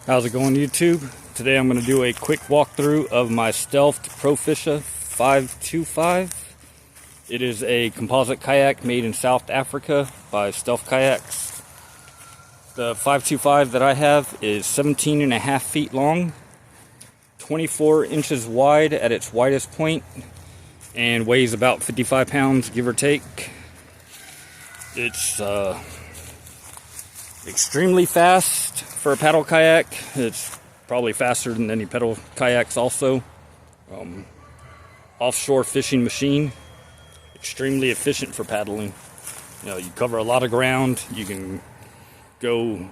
How's it going, YouTube? Today I'm going to do a quick walkthrough of my Stealth ProFisha 525. It is a composite kayak made in South Africa by Stealth Kayaks. The 525 that I have is 17.5 feet long, 24 inches wide at its widest point, and weighs about 55 pounds, give or take. It's extremely fast for a paddle kayak. It's probably faster than any pedal kayaks also. Offshore fishing machine. Extremely efficient for paddling. You know, you cover a lot of ground. You can go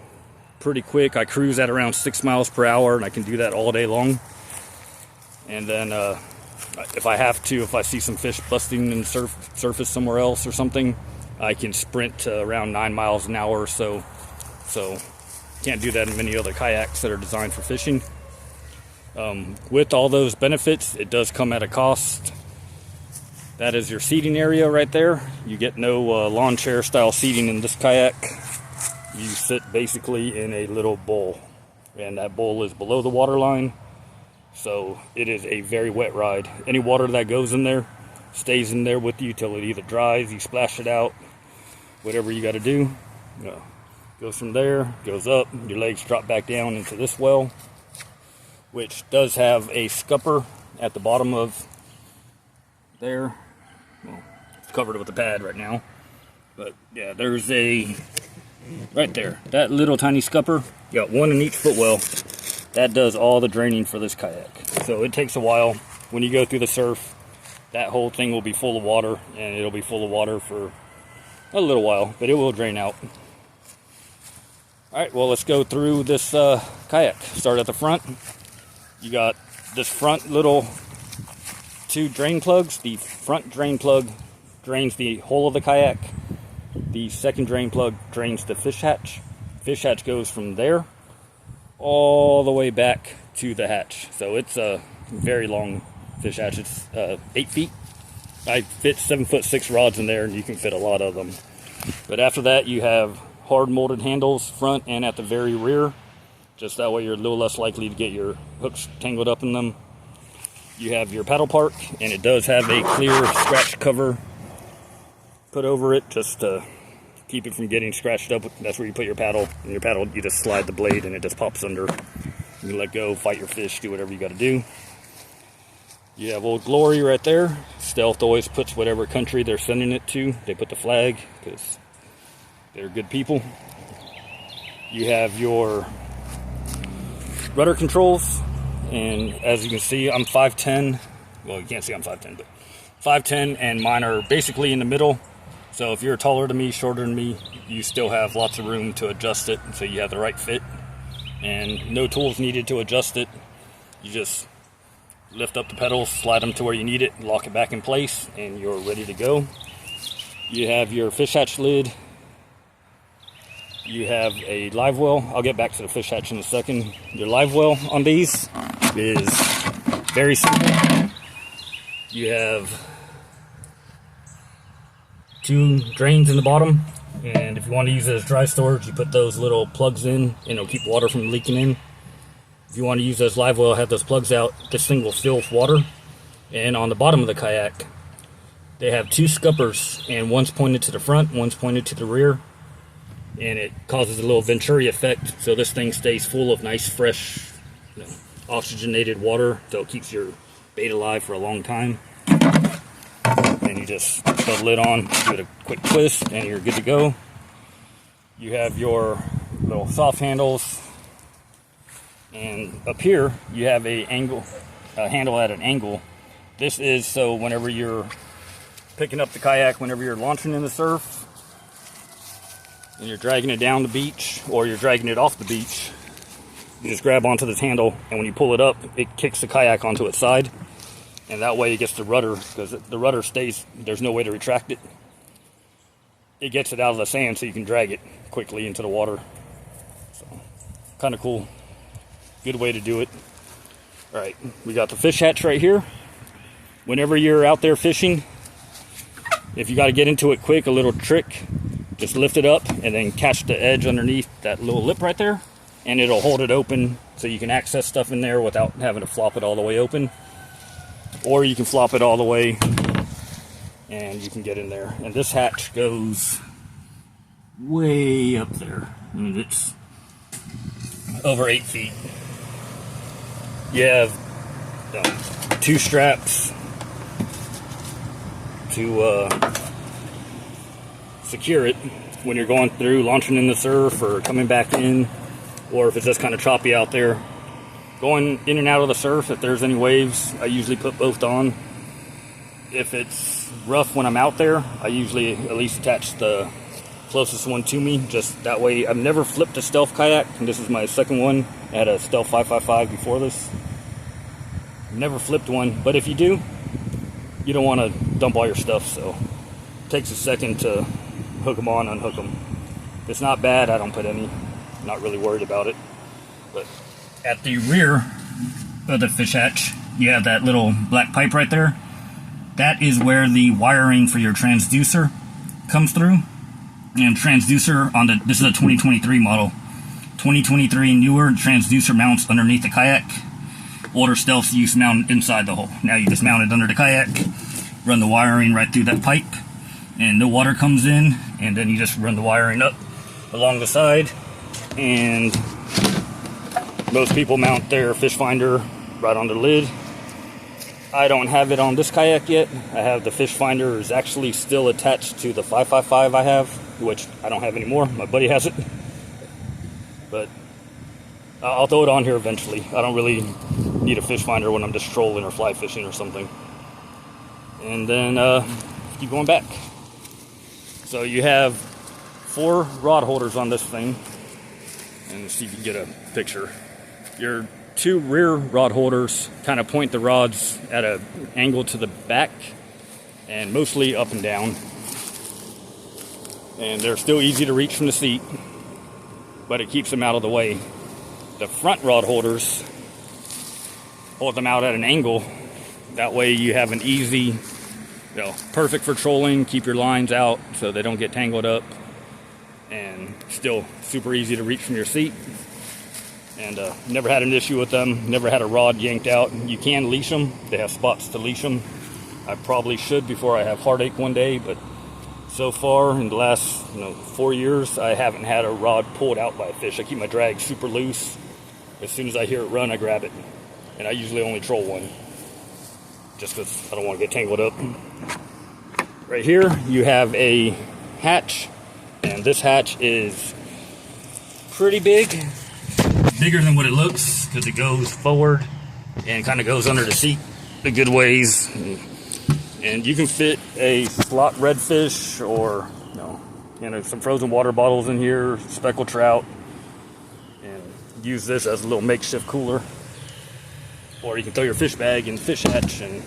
pretty quick. I cruise at around 6 miles per hour, and I can do that all day long. And then if I have to, if I see some fish busting in the surface somewhere else or something, I can sprint to around 9 miles an hour or so. So can't do that in many other kayaks that are designed for fishing. With all those benefits, it does come at a cost. That is your seating area right there. You get no lawn chair style seating in this kayak. You sit basically in a little bowl, and that bowl is below the water line. So it is a very wet ride. Any water that goes in there stays in there with you till it either dries, you splash it out, whatever you got to do. Goes from there, goes up, your legs drop back down into this well, which does have a scupper at the bottom of there. Well, it's covered with a pad right now, but yeah, there's a right there, that little tiny scupper. You got one in each footwell. That does all the draining for this kayak. So it takes a while. When you go through the surf, that whole thing will be full of water, and it'll be full of water for a little while, but it will drain out. Alright, well, let's go through this kayak. Start at the front. You got this front little 2 drain plugs. The front drain plug drains the whole of the kayak. The second drain plug drains the fish hatch. Fish hatch goes from there all the way back to the hatch. So it's a very long fish hatch. It's 8 feet. I fit 7'6" rods in there, and you can fit a lot of them. But after that, you have hard molded handles front and at the very rear. Just that way you're a little less likely to get your hooks tangled up in them. You have your paddle park, and it does have a clear scratch cover put over it just to keep it from getting scratched up. That's where you put your paddle, and your paddle, you just slide the blade and it just pops under. You let go, fight your fish, do whatever you got to do. You have Old Glory right there. Stealth always puts whatever country they're sending it to. They put the flag because they're good people. You have your rudder controls, and as you can see, I'm 5'10". Well, you can't see I'm 5'10", but 5'10", and mine are basically in the middle. So if you're taller than me, shorter than me, you still have lots of room to adjust it, so you have the right fit. And no tools needed to adjust it. You just lift up the pedals, slide them to where you need it, lock it back in place, and you're ready to go. You have your fish hatch lid. You have a live well. I'll get back to the fish hatch in a second. Your live well on these is very simple. You have 2 drains in the bottom, and if you want to use it as dry storage, you put those little plugs in, and it'll keep water from leaking in. If you want to use it as live well, have those plugs out. This thing will fill with water. And on the bottom of the kayak, they have 2 scuppers, and one's pointed to the front, one's pointed to the rear. And it causes a little Venturi effect, so this thing stays full of nice, fresh, oxygenated water, so it keeps your bait alive for a long time. And you just put the lid on, give it a quick twist, and you're good to go. You have your little soft handles, and up here you have a handle at an angle. This is so whenever you're picking up the kayak, whenever you're launching in the surf, and you're dragging it down the beach, or you're dragging it off the beach, you just grab onto this handle, and when you pull it up, it kicks the kayak onto its side, and that way it gets the rudder, because the rudder stays, there's no way to retract it. It gets it out of the sand so you can drag it quickly into the water. So, kind of cool. Good way to do it. Alright, we got the fish hatch right here. Whenever you're out there fishing, if you got to get into it quick, a little trick. Just lift it up and then catch the edge underneath that little lip right there. and it'll hold it open so you can access stuff in there without having to flop it all the way open. Or you can flop it all the way and you can get in there. And this hatch goes way up there. I mean, it's over 8 feet. You have 2 straps to secure it when you're going through, launching in the surf or coming back in, or if it's just kind of choppy out there. Going in and out of the surf, if there's any waves, I usually put both on. If it's rough when I'm out there, I usually at least attach the closest one to me, just that way. I've never flipped a Stealth kayak, and this is my second one. I had a Stealth 555 before this. Never flipped one, but if you do, you don't want to dump all your stuff, so it takes a second to hook them on, unhook them. If it's not bad, I don't put any. Not really worried about it. But at the rear of the fish hatch, you have that little black pipe right there. That is where the wiring for your transducer comes through. And transducer on this is a 2023 model. 2023 newer transducer mounts underneath the kayak. Older Stealths used to mount inside the hole. Now you just mount it under the kayak, run the wiring right through that pipe, and no water comes in, and then you just run the wiring up along the side. And most people mount their fish finder right on the lid. I don't have it on this kayak yet. I have the fish finder is actually still attached to the 555 I have, which I don't have anymore. My buddy has it. But I'll throw it on here eventually. I don't really need a fish finder when I'm just trolling or fly fishing or something. And then keep going back. So you have 4 rod holders on this thing. And see if you can get a picture. Your 2 rear rod holders kind of point the rods at an angle to the back and mostly up and down. And they're still easy to reach from the seat, but it keeps them out of the way. The front rod holders hold them out at an angle. That way you have an easy, perfect for trolling, keep your lines out so they don't get tangled up, and still super easy to reach from your seat. And never had an issue with them, never had a rod yanked out. You can leash them, they have spots to leash them. I probably should before I have heartache one day, but so far in the last 4 years, I haven't had a rod pulled out by a fish. I keep my drag super loose. As soon as I hear it run, I grab it. And I usually only troll one, just because I don't want to get tangled up. Right here, you have a hatch, and this hatch is pretty big. Bigger than what it looks, because it goes forward and kind of goes under the seat a good ways. And you can fit a slot redfish or some frozen water bottles in here, speckled trout, and use this as a little makeshift cooler. Or you can throw your fish bag in the fish hatch, and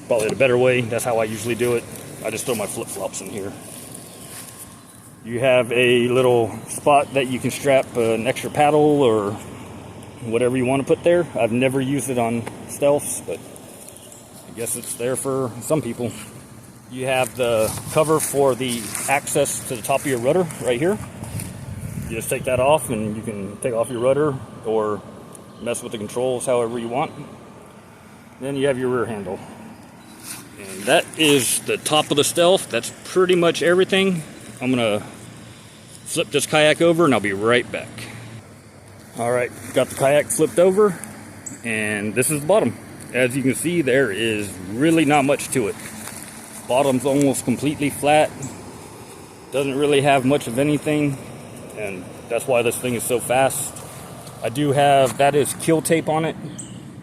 probably the better way. That's how I usually do it. I just throw my flip-flops in here. You have a little spot that you can strap an extra paddle or whatever you want to put there. I've never used it on Stealths, but I guess it's there for some people. You have the cover for the access to the top of your rudder right here. You just take that off and you can take off your rudder or mess with the controls however you want. Then you have your rear handle. And that is the top of the Stealth. That's pretty much everything. I'm going to flip this kayak over and I'll be right back. Alright, got the kayak flipped over, and this is the bottom. As you can see, there is really not much to it. Bottom's almost completely flat. Doesn't really have much of anything, and that's why this thing is so fast. I do have, that is kill tape on it.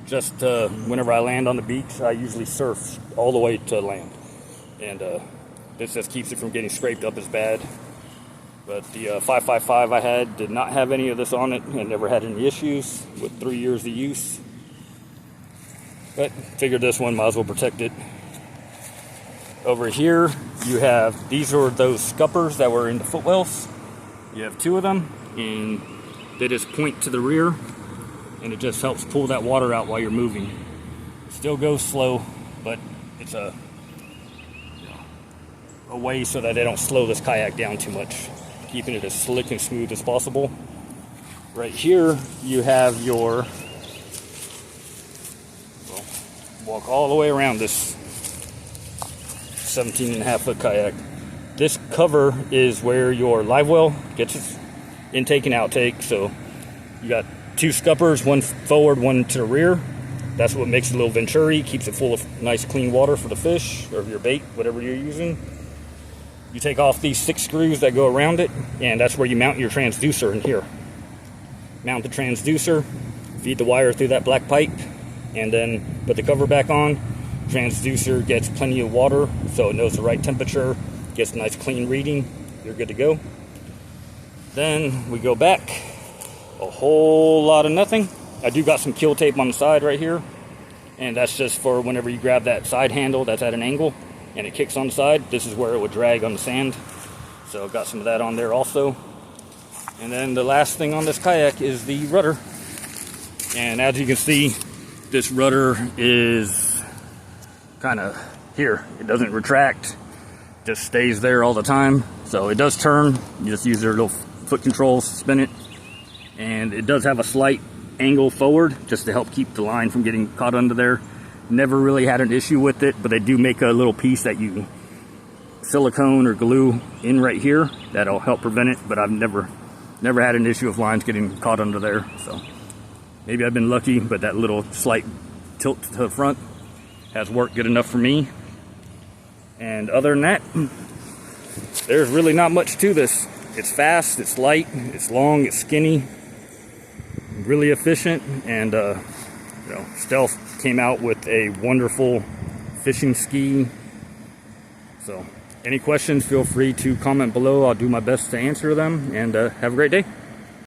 Just whenever I land on the beach, I usually surf all the way to land. And this just keeps it from getting scraped up as bad. But the 555 I had did not have any of this on it and never had any issues with 3 years of use. But figured this one might as well protect it. Over here you have, these are those scuppers that were in the footwells. You have 2 of them, and they just point to the rear, and it just helps pull that water out while you're moving. It still goes slow, but it's a way so that they don't slow this kayak down too much, keeping it as slick and smooth as possible. Right here, you have your, well, walk all the way around this 17.5-foot kayak. This cover is where your live well gets its intake and outtake. So you got two scuppers, one forward, one to the rear. That's what makes it a little venturi, keeps it full of nice clean water for the fish or your bait, whatever you're using. You take off these 6 screws that go around it, and that's where you mount your transducer in here. Mount the transducer, feed the wire through that black pipe, and then put the cover back on. Transducer gets plenty of water, so it knows the right temperature, gets a nice clean reading. You're good to go. Then we go back, a whole lot of nothing. I do got some kill tape on the side right here, and that's just for whenever you grab that side handle that's at an angle and it kicks on the side, this is where it would drag on the sand. So I've got some of that on there also. And then the last thing on this kayak is the rudder. And as you can see, this rudder is kind of here. It doesn't retract, just stays there all the time. So it does turn. You just use your little foot controls to spin it. And it does have a slight angle forward just to help keep the line from getting caught under there. Never really had an issue with it, but they do make a little piece that you silicone or glue in right here that'll help prevent it, but I've never had an issue of lines getting caught under there. So maybe I've been lucky, but that little slight tilt to the front has worked good enough for me. And other than that, there's really not much to this. It's fast, it's light, it's long, it's skinny, really efficient, and Stealth came out with a wonderful fishing ski. So any questions, feel free to comment below. I'll do my best to answer them, and have a great day.